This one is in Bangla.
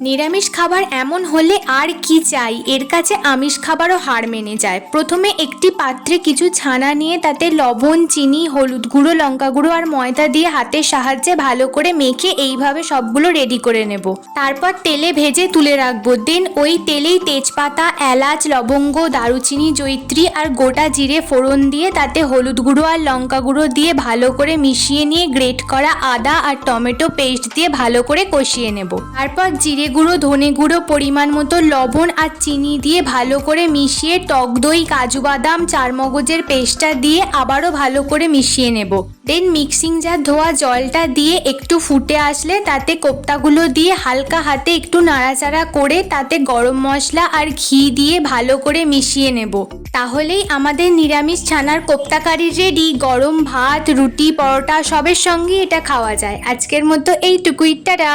নিরামিষ খাবার এমন হলে আর কি চাই, এর কাছে আমিষ খাবারও হার মেনে যায়। প্রথমে একটি পাত্রে কিছু ছানা নিয়ে তাতে লবণ, চিনি, হলুদ গুঁড়ো, লঙ্কা গুঁড়ো আর ময়দা দিয়ে হাতের সাহায্যে ভালো করে মেখে এইভাবে সবগুলো রেডি করে নেব। তারপর তেলে ভেজে তুলে রাখবো। দেন ওই তেলেই তেজপাতা, এলাচ, লবঙ্গ, দারুচিনি, জয়িত্রী আর গোটা জিরে ফোড়ন দিয়ে তাতে হলুদ গুঁড়ো আর লঙ্কা গুঁড়ো দিয়ে ভালো করে মিশিয়ে নিয়ে গ্রেট করা আদা আর টমেটো পেস্ট দিয়ে ভালো করে কষিয়ে নেব। তারপর জিরে গুঁড়ো, ধনে গুঁড়ো, পরিমাণ মতো লবণ আর চিনি দিয়ে ভালো করে মিশিয়ে টক দই, কাজু বাদাম, চারমগজের পেস্টটা দিয়ে আবারও ভালো করে মিশিয়ে নেব। দেন মিক্সিং জার ধোয়া জলটা দিয়ে একটু ফুটে আসলে তাতে কোপ্তাগুলো দিয়ে হালকা হাতে একটু নাড়াচাড়া করে তাতে গরম মশলা আর ঘি দিয়ে ভালো করে মিশিয়ে নেব। তাহলেই আমাদের নিরামিষ ছানার কোপ্তা কারি রেডি। গরম ভাত, রুটি, পরোটা সবের সঙ্গেই এটা খাওয়া যায়। আজকের মতো এইটুকুই, টাটা।